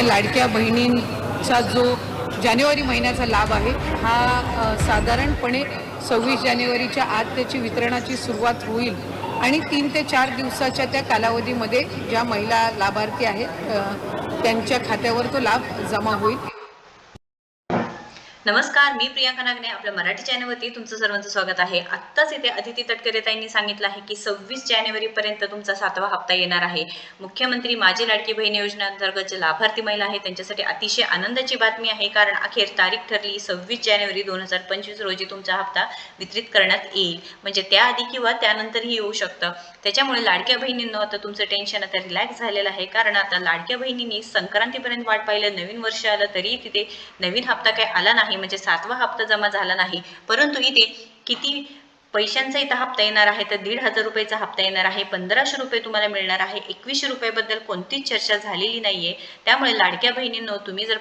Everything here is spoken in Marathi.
लाडक्या बहिणींचा जो जानेवारी महिन्याचा लाभ आहे हा साधारणपणे 26 जानेवारीच्या आत त्याची वितरणाची सुरुवात होईल आणि 3 ते 4 दिवसाच्या त्या कालावधीमध्ये ज्या महिला लाभार्थी आहेत त्यांच्या खात्यावर तो लाभ जमा होईल। नमस्कार, मी प्रियांका नागने आपल्या मराठी चॅनलवरती तुमचं सर्वांचं स्वागत आहे। आत्ताच इथे अदिती तटकरे ताईंनी सांगितलं आहे की 26 जानेवारीपर्यंत तुमचा 7वा हप्ता येणार आहे। मुख्यमंत्री माझी लाडकी बहीण योजनेअंतर्गत जे लाभार्थी महिला आहेत त्यांच्यासाठी अतिशय आनंदाची बातमी आहे, कारण अखेर तारीख ठरली 26 जानेवारी 2025 रोजी तुमचा हप्ता वितरित करण्यात येईल। म्हणजे त्याआधी किंवा त्यानंतरही येऊ शकतं। त्याच्यामुळे लाडक्या बहिणींनो आता तुमचं टेन्शन आता रिलॅक्स झालेलं आहे, कारण आता लाडक्या बहिणींनी संक्रांतीपर्यंत वाट पाहिलं, नवीन वर्ष आलं तरी तिथे नवीन हप्ता काही आला नाही, म्हणजे 7वा हप्ता जमा झाला नाही। परंतु इथे किती पैशांचा इथं हप्ता येणार आहे तर 1,500 रुपयाचा हप्ता येणार आहे। 1500 रुपये तुम्हाला मिळणार आहे। 2100 रुपयाबद्दल कोणतीच चर्चा झालेली नाहीये। त्यामुळे लाडक्या बहिणींनो तुम्ही जर